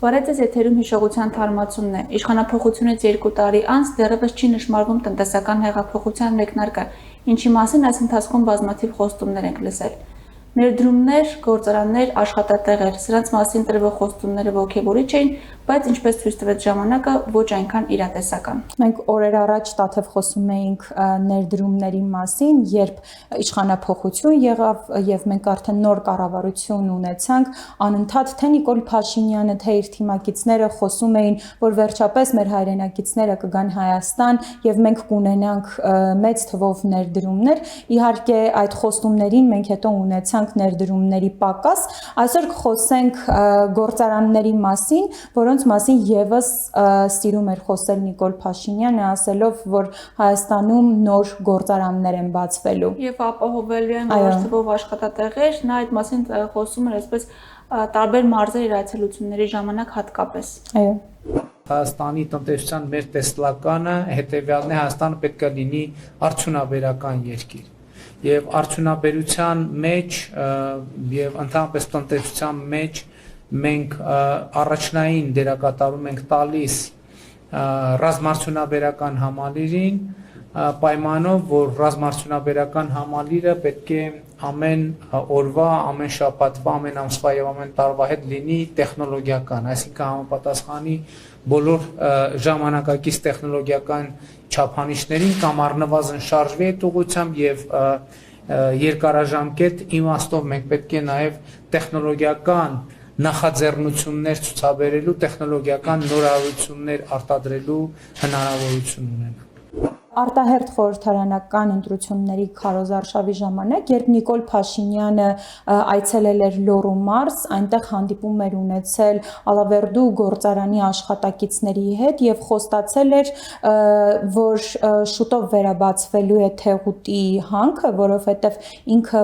Բարեձեզ եթերում հիշողության թարմացումն է։ Իշխանափոխությունից 2 տարի անց դեռևս չի նշմարվում տնտեսական հեղափոխության մեկնարկը, ինչի մասին այս ընթացքում բազմաթիվ խոստումներ ենք լսել։ Ներդրումներ, գործարաններ, աշխատատեղեր, սրանց մասին տրվող խոստումները ոգևորիչ էին, բայց ինչպես ցույց տվեց ժամանակը, ոչ այնքան իրատեսական։ Մենք օրեր առաջ տաթև խոսում էինք ներդրումների մասին, երբ իշխանափոխություն եղավ եւ մենք արդեն նոր կառավարություն ունեցանք, անընդհատ թե Նիկոլ Փաշինյանը, թե իր թիմակիցները խոսում էին, որ վերջապես մեր հայրենակիցները կգան Հայաստան եւ մենք կունենանք մեծ թվով ներդրումներ։ Իհարկե այդ խոստումներին մենք հետո ունեցանք ներդրումների պակաս, այսօր կխոսենք գործարանների մասին, որոնց մասին եւս սիրում էր խոսել Նիկոլ Փաշինյանը, ասելով, որ Հայաստանում նոր գործարաններ են բացվելու։ Եվ ապահովելու են որոշ թվով աշխատատեղեր, նա այդ մասին խոսում էր այսպես տարբեր մարզեր իր այցելությունների ժամանակ հատկապես։ Այո։ Հայաստանի տնտեսության մեր տեսլականը հետևյալն է, Հայաստանը պետք է լինի արդյունաբերական երկիր։ Եվ արդյունաբերության մեջ եւ ընդհանրապես տնտեսության մեջ մենք առաջնային դերակատարում ենք տալիս ռազմարդյունաբերական համալիրին, պայմանով, որ ռազմարդյունաբերական համալիրը պետք է ամեն օրվա, ամեն շաբաթվա, ամեն ամսվա եւ ամեն տարվա հետ լինի տեխնոլոգիական, այսինքն համապատասխանի բոլոր ժամանակակից տեխնոլոգիական չափանիշներին կամ առնվազն շարժվի այդ ուղղությամբ եւ երկարաժամկետ իմաստով մենք պետք է նաեւ տեխնոլոգիական նախաձեռնություններ ցուցաբերելու, տեխնոլոգիական նորարարություններ արտադրելու հնարավորություն ունենանք։ Արտահերթ խորհրդարանական ընտրությունների քարոզարշավի ժամանակ, երբ Նիկոլ Փաշինյանը այցելել էր Լոռու մարզ, այնտեղ հանդիպում էր ունեցել Ալավերդու գործարանի աշխատակիցների հետ եւ խոստացել էր, որ շուտով վերաբացվելու է Թեղուտի հանքը, որովհետեւ ինքը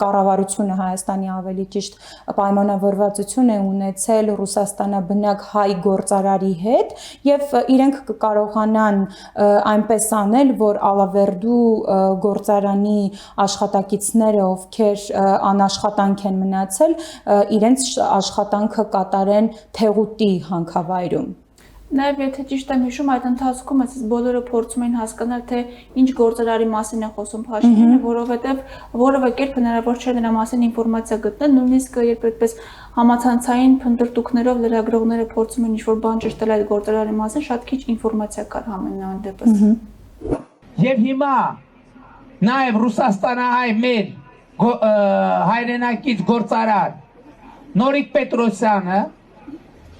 կառավարությունը Հայաստանի ավելի ճիշտ պայմանավորվածություն է ունեցել Ռուսաստանաբնակ հայ գործարարի հետ եւ իրենք կկարողանան այնպես անել, որ Ալավերդու գործարանի աշխատակիցները, ովքեր անաշխատանք են մնացել, իրենց աշխատանքը կատարեն Թեղուտի հանքավայրում։ Նաև եթե ճիշտ եմ հիշում, այդ ընթացքում այս բոլորը փորձում էին հասկանալ, թե ինչ գործարարի մասին է խոսում Փաշինյանը, որովհետև որևէ կերպ հնարավոր չէր նրա մասին ինֆորմացիա գտնել, նույնիսկ երբ այդպես համացանցային փնտրտուքներով լրագրողները փորձում են ինչ-որ բան ճշտել այդ գործարարի մասին, շատ քիչ ինֆորմացիա կար համենայն դեպս։ Եվ հիմա նաև Ռուսաստանահայ մեր հայրենակից գործարար Նորիկ Պետրոսյանը,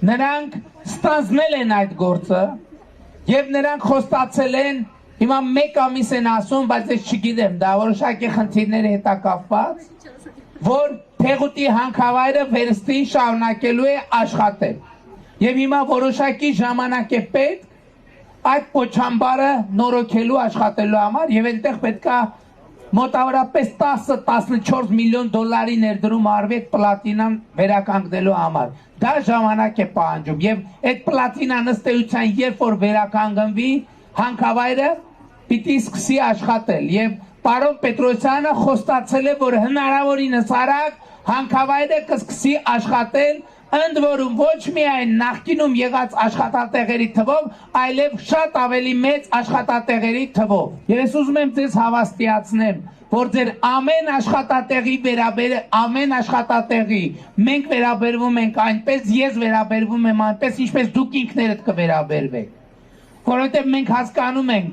նրանք ստանձնել են այդ գործը եւ նրանք խոստացել են, հիմա 1 ամիս են ասում, բայց ես չգիտեմ, դա որոշակի խնդիրների հետ է կապված, որ Թեղուտի հանքավայրը վերստին շարունակելու է աշխատել։ Եւ հիմա որոշակի ժամանակ է պետք այդ փոչամբարը նորոգելու աշխատելու համար եւ այնտեղ պետքա մոտավորապես 10-14 միլիոն դոլարի ներդրում արվի այդ պլատինան վերականգնելու համար։ Դա ժամանակ է պահանջում եւ այդ պլատինան ըստ էության երբ որ վերականգնվի, հանքավայրը պիտի սկսի աշխատել եւ պարոն Պետրոսյանը խոստացել է, որ հնարավորինս արագ հանքավայրը կսկսի աշխատել, ընդ որում ոչ միայն նախկինում եղած աշխատատեղերի թվով, այլև շատ ավելի մեծ աշխատատեղերի թվով։ Եվ ես ուզում եմ ձեզ հավաստիացնեմ, որ ձեր ամեն աշխատատեղի մենք վերաբերվում ենք այնպես, ես վերաբերվում եմ այնպես, ինչպես դուք ինքներդ կվերաբերվեք։ Որովհետև մենք հասկանում ենք,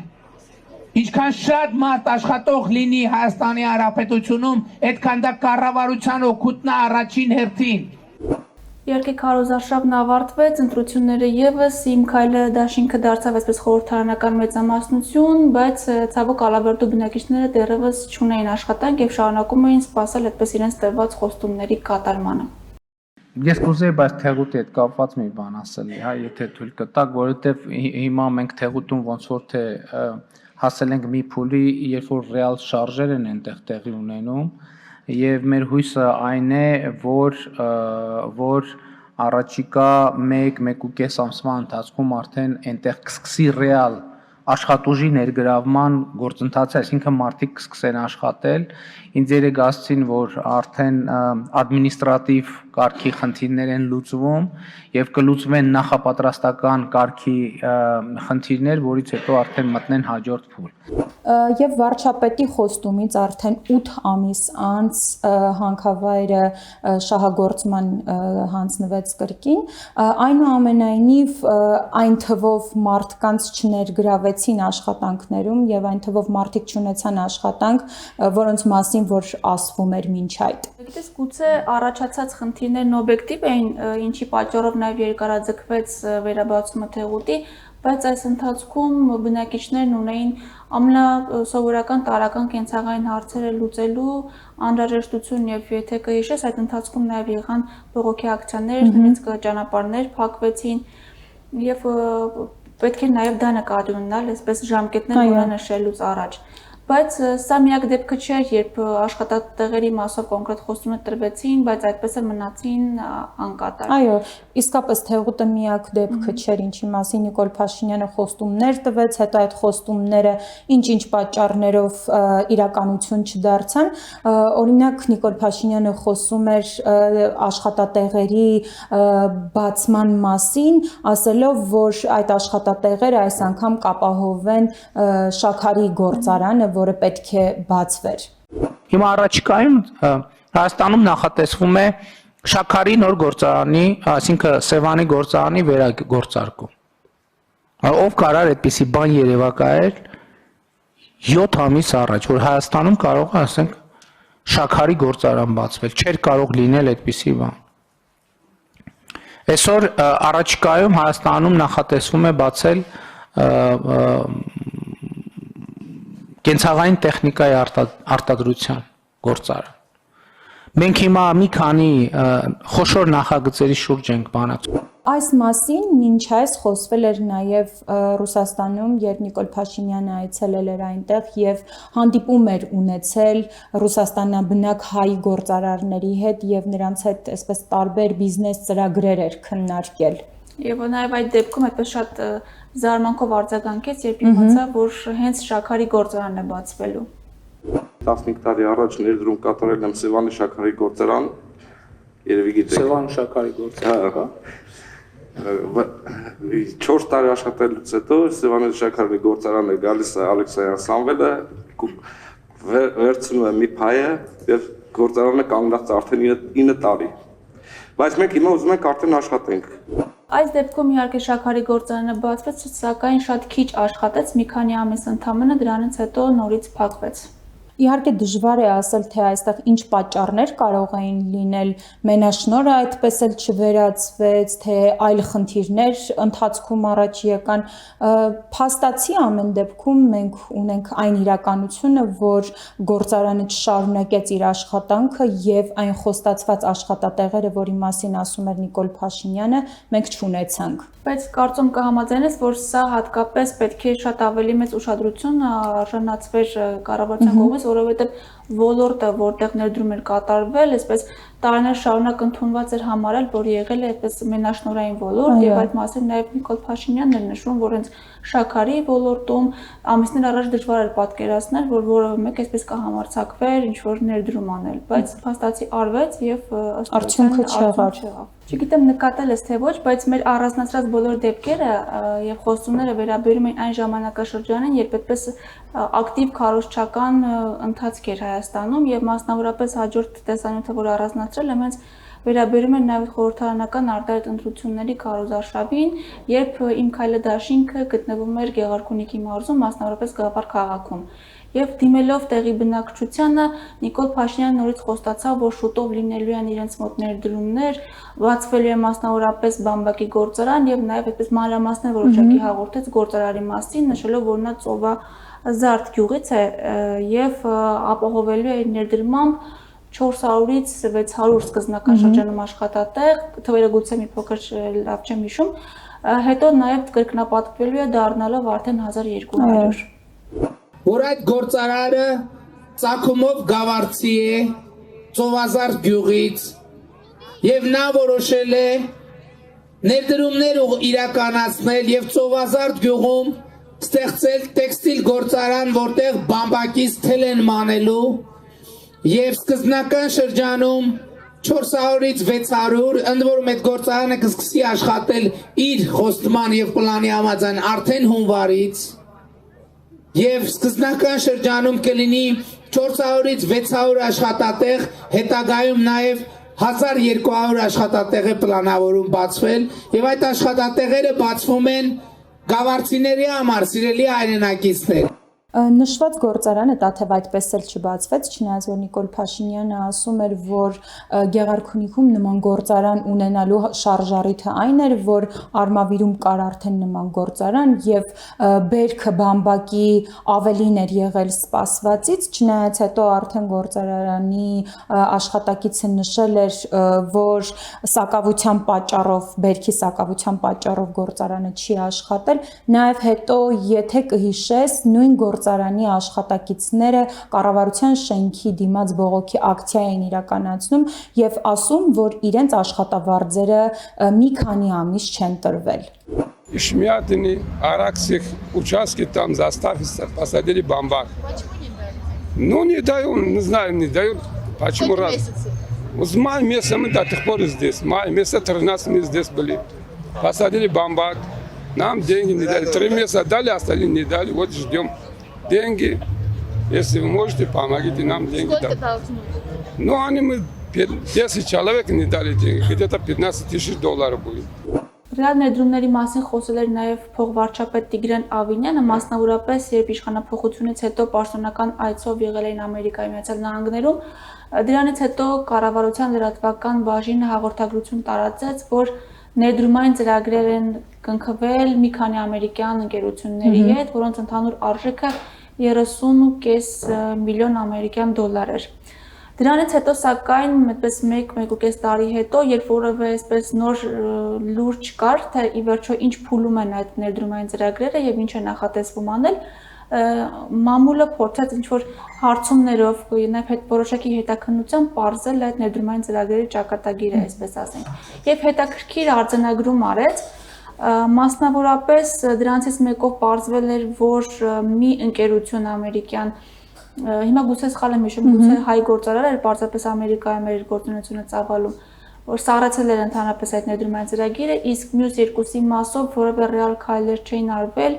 ինչքան շատ մարդ աշխատող լինի Հայաստանի Հանրապետությունում, այդքան դա կառավարության օգուտն է առաջին հերթին։ Իհարկե քարոզարշավն ավարտվեց, ընտրությունները եւս իմ քայլը դաշինքը դարձավ այսպես խորհրդարանական մեծամասնություն, բայց ցավոք Ալավերդու բնակիչները դեռևս չունեին աշխատանք եւ շարունակում էին սպասել այդպես իրենց տրված խոստումների կատարմանը։ Ես կուզեի, բայց Թեղուտի հետ կապված մի բան ասել, հա, եթե թույլ կտաք, որովհետեւ հիմա մենք Թեղուտում ոնց որ թե հասել ենք մի փուլի, երբ որ ռեալ շարժեր են այնտեղ տեղի ունենում, եւ մեր հույսը այն է, որ առաջիկա 1-1.5 ամսվա ընթացքում արդեն այնտեղ կսկսի ռեալ աշխատուժի ներգրավման գործընթացը, այսինքն մարդիկ սկսեն աշխատել, ինձ երեք ասցին, որ արդեն ադմինիստրատիվ կարգի խնդիրներ են լուծվում եւ կլուծվեն նախապատրաստական կարգի խնդիրներ, որից հետո արդեն մտնեն հաջորդ փուլ։ Եվ վարչապետի խոստումից արդեն 8 ամիս անց հանքավայրը շահագործման հանձնվեց կրկին, այնուամենայնիվ այն թվով մարդկանց չներգրավեցին աշխատանքներում եւ այն թվով մարդիկ չունեցան աշխատանք, որոնց մասին որ ասվում էր մինչ այդ։ Գիտես, գուցե առաջացած խնդիրներն օբյեկտիվ էին, ինչի պատճառով նաև երկարաձգվեց վերաբացումը Թեղուտի, բայց այս ընթացքում բնակիչներն ունեին ամենասովորական տարրական կենցաղային հարցերը լուծելու անհրաժեշտություն եւ եթե կհիշես, այդ ընթացքում նաև եղան բողոքի ակցիաներ, նույնիսկ ճանապարհներ փակվեցին եւ պետք է նաև դա նկատի ունենալ, այսպես ժամկետներ որը նշելուց առաջ։ Բայց սա միակ դեպքը չէր, երբ աշխատատեղերի մասով կոնկրետ խոստումներ տրվեցին, բայց այդպես էլ մնացին անկատար։ Այո, իսկապես Թեղուտը միակ դեպքը չէր, ինչի մասին Նիկոլ Փաշինյանը խոստումներ տվեց, հետո այդ խոստումները ինչ-ինչ պատճառներով իրականություն չդարձան։ Օրինակ Նիկոլ Փաշինյանը խոսում էր աշխատատեղերի բացման մասին, ասելով, որ այդ աշխատատեղերը այս անգամ կապահովեն շաքարի գործարանը, որը պետք է բացվեր։ Հիմա առաջիկայում Հայաստանում նախատեսվում է շաքարի նոր գործարանի, այսինքն Սևանի գործարանի վերագործարկում։ Ով կարար այդպիսի բան երևակայել 7 ամիս առաջ, որ Հայաստանում կարող է, ասենք, շաքարի գործարան բացվել, չէր կարող լինել այդպիսի բան։ Այսօր առաջիկայում Հայաստանում նախատեսվում է բացել կենցաղային տեխնիկայի արտադրության գործարան։ Մենք հիմա մի քանի խոշոր նախագծերի շուրջ ենք բանակցում։ Այս մասին մինչ այս խոսվել էր նաև Ռուսաստանում, երբ Նիկոլ Փաշինյանը այցելել էր այնտեղ եւ հանդիպում էր ունեցել Ռուսաստանաբնակ հայ գործարարների հետ եւ նրանց հետ այսպես տարբեր բիզնես ծրագրեր էր քննարկել։ Եվ նաև այդ դեպքում այդպես շատ զարմանքով արձագանքեց, երբ իմացա, որ հենց շաքարի գործարանն է բացվելու։ 15 տարի առաջ ներդրում կատարել եմ Սևանի շաքարի գործարան, երևի գիտեք։ Սևան շաքարի գործարան։ 4 տարի աշխատելուց հետո Սևանի շաքարի գործարանը գալիս է Ալեքսանդր Սամվելը, վերցնում է մի փայը եւ գործարանը կանգնած արդեն 9 տարի։ Բայց մենք հիմա ուզում ենք արդեն աշխատենք։ Այս դեպքում իհարկե շաքարի գործարանը բացվեց, սակայն շատ քիչ աշխատեց, մի քանի ամիս ընդամենը դրանից հետո նորից փակվեց։ Իհարկե դժվար է ասել, թե այստեղ ինչ պատճառներ կարող էին լինել, մենաշնորհը այդպես էլ չվերացվեց, թե այլ խնդիրներ ընթացքում առաջ եկան։ Փաստացի ամեն դեպքում մենք ունենք այն իրականությունը, որ գործարանը չշարունակեց իր աշխատանքը եւ այն խոստացված աշխատատեղերը, որի մասին ասում էր Նիկոլ Փաշինյանը, մենք չունեցանք։ Բայց կարծում կհամաձայնես, որ սա հատկապես պետք է շատ ավելի մեծ ուշադրություն արժանացվեր կառավարության կողմից, որովհետև ոլորտը, որտեղ ներդրում էր կատարվել, այսպես տարիներ շարունակ ընդունված էր համարել, որ եղել է այդպես մենաշնորհային ոլորտ եւ այդ մասին նաեւ Նիկոլ Փաշինյանն էր նշում, որ հենց շաքարի ոլորտում ամիսներ առաջ դժվար էր պատկերացնել, որ որևէ մեկ այսպես կհամարձակվեր ինչ որ ներդրում անել, բայց փաստացի արվեց եւ արդյունքը չեղավ։ Չգիտեմ նկատել ես թե ոչ, բայց մեր առանձնացրած բոլոր դեպքերը եւ խոստումները վերաբերում են այն ժամանակաշրջանին, երբ այդպես ակտիվ քարոզչական ընթացք էր Հայաստանում եւ մասնավորապես հաջորդ տեսանյութը, որ առանձնացրել եմ, հենց վերաբերում են նաեւ խորհրդարանական արտահայտ ընտրությունների քարոզարշավին, երբ Իմ քայլը դաշինքը գտնվում էր Գեղարքունիքի մարզում, մասնավորապես Գավառ քաղաքում։ Եվ դիմելով տեղի բնակչությանը Նիկոլ Փաշինյանը նորից խոստացավ, որ շուտով լինելու են իրենց մոտ ներդրումներ, բացվելու է մասնավորապես բամբակի գործարան եւ նաեւ այդպես մանրամասներ որոշակի հաղորդեց գործարարի մասին, նշելով, որ նա Ծովազարդ գյուղից է եւ ապահովելու է ներդրմամբ 400-ից 600 սկզբնական շրջանում աշխատատեղ, թվերը գուցե մի փոքր լավ չեմ հիշում, հետո նաեւ կրկնապատկվելու է դառնալով արդեն 1200։ Որ այդ գործարանը ծագումով գավառցի է, Ծովազարդ գյուղից, եւ նա որոշել է ներդրումներ իրականացնել եւ Ծովազարդ գյուղում ստեղծել տեքստիլ գործարան, որտեղ բամբակից թել են մանելու եւ սկզբնական շրջանում 400-ից 600, ընդ որում այդ գործարանը կսկսի աշխատել իր խոստման եւ պլանի համաձայն արդեն հունվարից եւ սկզբնական շրջանում կլինի 400-ից 600 աշխատատեղ, հետագայում նաեւ 1200 աշխատատեղ է պլանավորում բացվել եւ այդ աշխատատեղերը բացվում են գավառցիների համար, սիրելի հայրենակիցներ։ Նշված գործարանը թեև այդպես էլ չբացվեց, չնայած որ Նիկոլ Փաշինյանը ասում էր, որ Գեղարքունիքում նման գործարան ունենալու շարժառիթը այն էր, որ Արմավիրում կար արդեն նման գործարան եւ բերքը բամբակի ավելին էր եղել սպասվածից, չնայած հետո արդեն գործարանի աշխատակիցը նշել էր, որ սակավության պատճառով, բերքի սակավության պատճառով գործարանը չի աշխատել, նաեւ հետո եթե կհիշես նույն գործարանի աշխատակիցները կառավարության շենքի դիմաց բողոքի ակցիա էին իրականացնում եւ ասում, որ իրենց աշխատավարձերը մի քանի ամիս չեն տրվել։ Шмятины, араксих участки там заставили, посадили бамбак. Ну не дают, не знаю, не дают. Почему раз? С мая месяца мы до тех пор здесь. Мая месяца 13 мы здесь были. Посадили бамбак. Нам деньги не дали. 3 месяца дали, остальные не дали. Вот ждем деньги. Если вы можете, помогите нам деньги. Сколько должны? Ну, они мы 10 человек не дали деньги. Где-то 15 тысяч долларов будет. Ռեալ ներդրումների մասին խոսել էր նաև փոխվարչապետ Տիգրան Ավինյանը, մասնավորապես երբ իշխանափոխությունից հետո պաշտոնական այցով եղել էին Ամերիկայի Միացյալ Նահանգներում, դրանից հետո կառավարության լրատվական բաժինը հաղորդագրություն տարածեց, որ ներդրումային ծրագրեր են կնքվել մի քանի ամերիկյան ընկերությունների հետ, որոնց ընդհանուր արժեքը 30.5 միլիոն ամերիկյան դոլար էր։ Դրանից հետո սակայն այդպես 1-1.5 տարի հետո, երբ որևէ այսպես նոր լուրջ չկար, թե ի վերջո ինչ փուլում են այդ ներդրումային ծրագրերը եւ ինչ է նախատեսվում անել, մամուլը փորձեց ինչ-որ հարցումներով նաեւ որոշակի հետաքննությամբ բարձել այդ ներդրումային ծրագրերի ճակատագիրը, այսպես ասենք։ Եվ հետաքրքիր արձանագրում արեց, մասնավորապես դրանցից մեկով բարձվել էր, որ մի ընկերություն ամերիկյան Հիմա գուցե սխալ եմ հիշում, գուցե հայ գործարար էր, պարզապես Ամերիկայում էր գործունեությունը ծավալում, որ սառեցել էր ընդհանրապես այդ ներդրումային ծրագիրը, իսկ մյուս երկուսի մասով որևէ ռեալ քայլեր չէին արվել,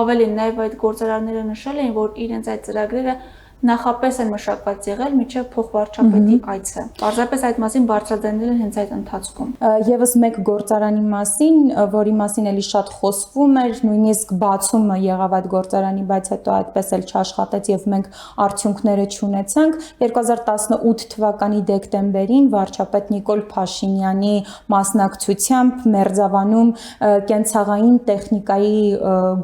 ավելին նաև այդ գործարարները նշել էին, որ իրենց այդ ծրագրերը նախապես են մշակված եղել մինչև փոխվարչապետի այցը։ Պարզապես այդ մասին բարձրաձայնել են հենց այդ ընթացքում։ Եվս մեկ գործարանի մասին, որի մասին էլի շատ խոսվում էր, նույնիսկ բացումը եղավ այդ գործարանի, բայց հետո այդպես էլ չաշխատեց եւ մենք արդյունքները չունեցանք։ 2018 թվականի դեկտեմբերին վարչապետ Նիկոլ Փաշինյանի մասնակցությամբ Մերձավանում կենցաղային տեխնիկայի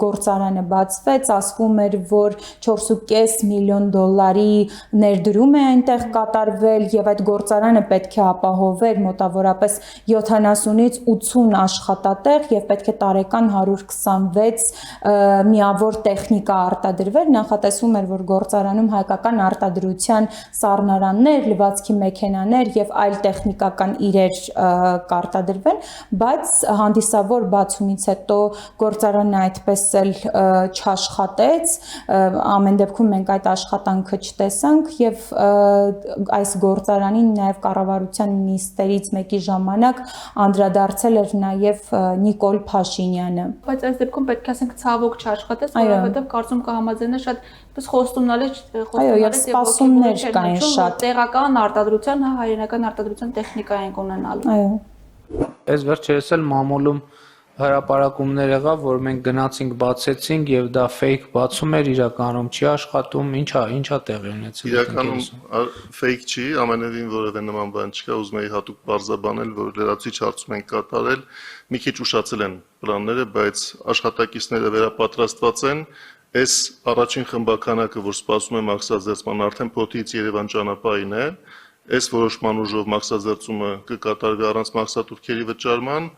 գործարանը բացվեց, ասվում էր, որ 4.5 միլիոն դոլարի ներդրում է այնտեղ կատարվել եւ այդ գործարանը պետք է ապահովեր մոտավորապես 70-ից 80 աշխատատեղ եւ պետք է տարեկան 126 միավոր տեխնիկա արտադրվեր, նախատեսվում էր, որ գործարանում հայկական արտադրության սառնարաններ, լվացքի մեքենաներ եւ այլ տեխնիկական իրեր կարտադրվեն, բայց հանդիսավոր բացումից հետո գործարանը այդպես էլ չաշխատեց, ամեն դեպքում մենք այդ աշխատանքը չտեսանք եւ այս գործարանին նաեւ կառավարության նիստերից մեկի ժամանակ անդրադարձել էր նաեւ Նիկոլ Փաշինյանը։ Բայց այս դեպքում պետք է ասենք ցավոք չաշխատեց, որովհետեւ կարծում կհամաձայնեն շատ պես խոստումնալի եւ սպասումներ կային շատ տեղական արտադրության, հայրենական արտադրության տեխնիկա են ունենալու։ Այո։ Այս վերջերս էլ մամուլում հրապարակումներ եղավ, որ մենք գնացինք բացեցինք եւ դա fake բացում էր, իրականում չի աշխատում, ինչա տեղի ունեցել։ Իրականում fake չի, ամենևին որևէ նման բան չկա, ուզում եի հատուկ բարձրաբանել, որ լրացուցիչ հարցում ենք կատարել, մի քիչ ուշացել են պլանները, բայց աշխատակիցները վերապատրաստված են, այս առաջին խմբականակը, որ սպասում է մաքսազերծման, արդեն Փոթիից Երևան ճանապարհին է, այս որոշման ուժով մաքսազերծումը կկատարվի առանց մաքսատուրքերի վճարման,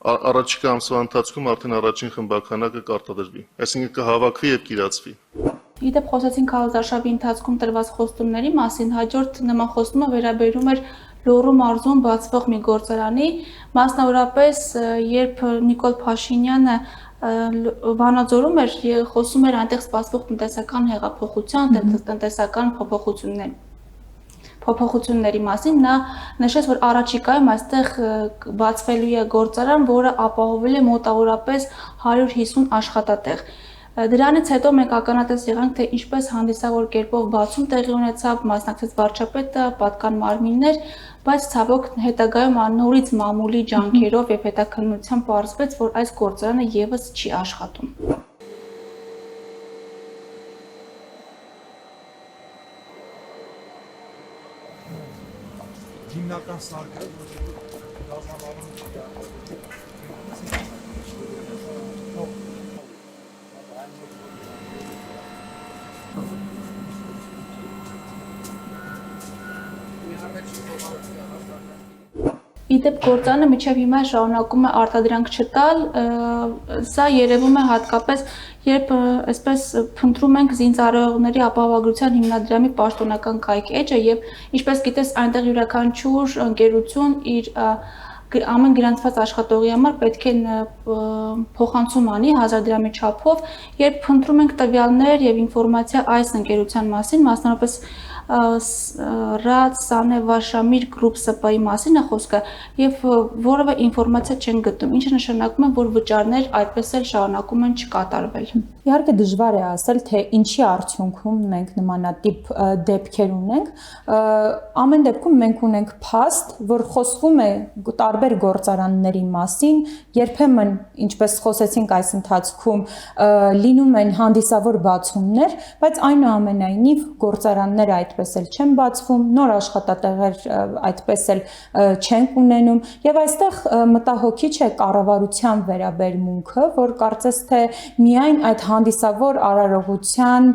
առաջիկա ամսվա ընթացքում արդեն առաջին խմբականակը կարտադրվի, այսինքն կհավաքվի եւ կիրացվի։ Իդեպ խոսեցինք հաղորդաշարի ընթացքում տրված խոստումների մասին, հաջորդ նման խոստումը վերաբերում էր Լոռու մարզում բացվող մի գործարանի, մասնավորապես երբ Նիկոլ Փաշինյանը Վանաձորում էր խոսում էր այնտեղ սպասվող տնտեսական հեղափոխության, տնտեսական փոփոխությունների մասին, նա նշեց, որ առաջիկայում այստեղ բացվելու է գործարան, որը ապահովել է մոտավորապես 150 աշխատատեղ։ Դրանից հետո մենք ականատես եղանք, թե ինչպես հանդիսավոր կերպով բացում տեղի ունեցավ, մասնակցեց վարչապետը, պատկան մարմիններ, բայց ցավոք հետագայում նորից մամուլի ջանքերով եւ հետաքննությամբ պարզվեց, որ այս գործարանը եւս չի աշխատում։ Հիմնական սարքը Իդեպ գործարանը մինչև հիմա շարունակում է արտադրանք չտալ, սա երևում է հատկապես, երբ այսպես փնտրում ենք զինծառայողների ապահովագրության հիմնադրամի պաշտոնական կայք էջը եւ ինչպես գիտես այնտեղ յուրաքանչյուր ընկերություն իր ամեն գրանցված աշխատողի համար պետք է փոխանցում անի 1000 դրամի չափով, երբ փնտրում ենք տվյալներ եւ ինֆորմացիա այս ընկերության մասին, մասնավորապես Ռադ Սանե Վաշամիր գրուպ ՍՊ-ի մասին է խոսքը եւ որևէ ինֆորմացիա չեն գտնում, ինչը նշանակում է, որ վճարներ այդպես էլ շարունակում են չկատարվել։ Իհարկե դժվար է ասել, թե ինչի արդյունքում մենք նմանատիպ դեպքեր ունենք։ Ամեն դեպքում մենք ունենք փաստ, որ խոսվում է տարբեր գործարանների մասին, երբեմն, ինչպես խոսեցինք այս ընթացքում, լինում են հանդիսավոր բացումներ, բայց այնուամենայնիվ գործարանները այդպես էլ չեն բացվում, նոր աշխատատեղեր այդպես էլ չենք ունենում եւ այստեղ մտահոգիչ է կառավարության վերաբերմունքը, որ կարծես թե միայն այդ հանդիսավոր արարողության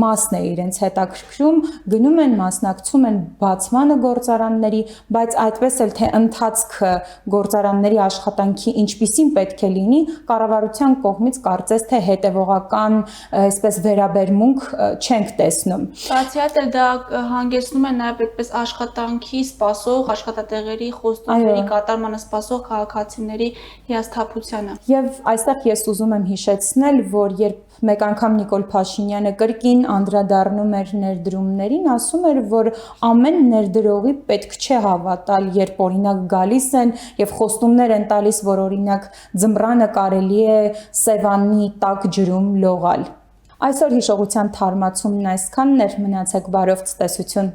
մասն է իրենց հետաքրքրում, գնում են մասնակցում են բացմանը գործարանների, բայց այդպես էլ թե ընթացքը գործարանների աշխատանքի ինչպիսին պետք է լինի, կառավարության կողմից կարծես թե հետևողական այսպես վերաբերմունք չենք տեսնում։ Բացի այդ դա հանգեցնում է նաև այդպես աշխատանքի սպասող աշխատատեղերի խոստումների կատարմանը սպասող քաղաքացիների հիասթափությանը։ Եվ այստեղ ես ուզում եմ հիշեցնել, որ երբ մեկ անգամ Նիկոլ Փաշինյանը կրկին անդրադառնում էր ներդրումներին, ասում էր, որ ամեն ներդրողի պետք չէ հավատալ, երբ օրինակ գալիս են եւ խոստումներ են տալիս, որ օրինակ ձմռանը կարելի է Սևանի տաք ջրում լողալ։ Այսօր հիշողության թարմացումն այսքանն էր, մնացեք բարով, ցտեսություն։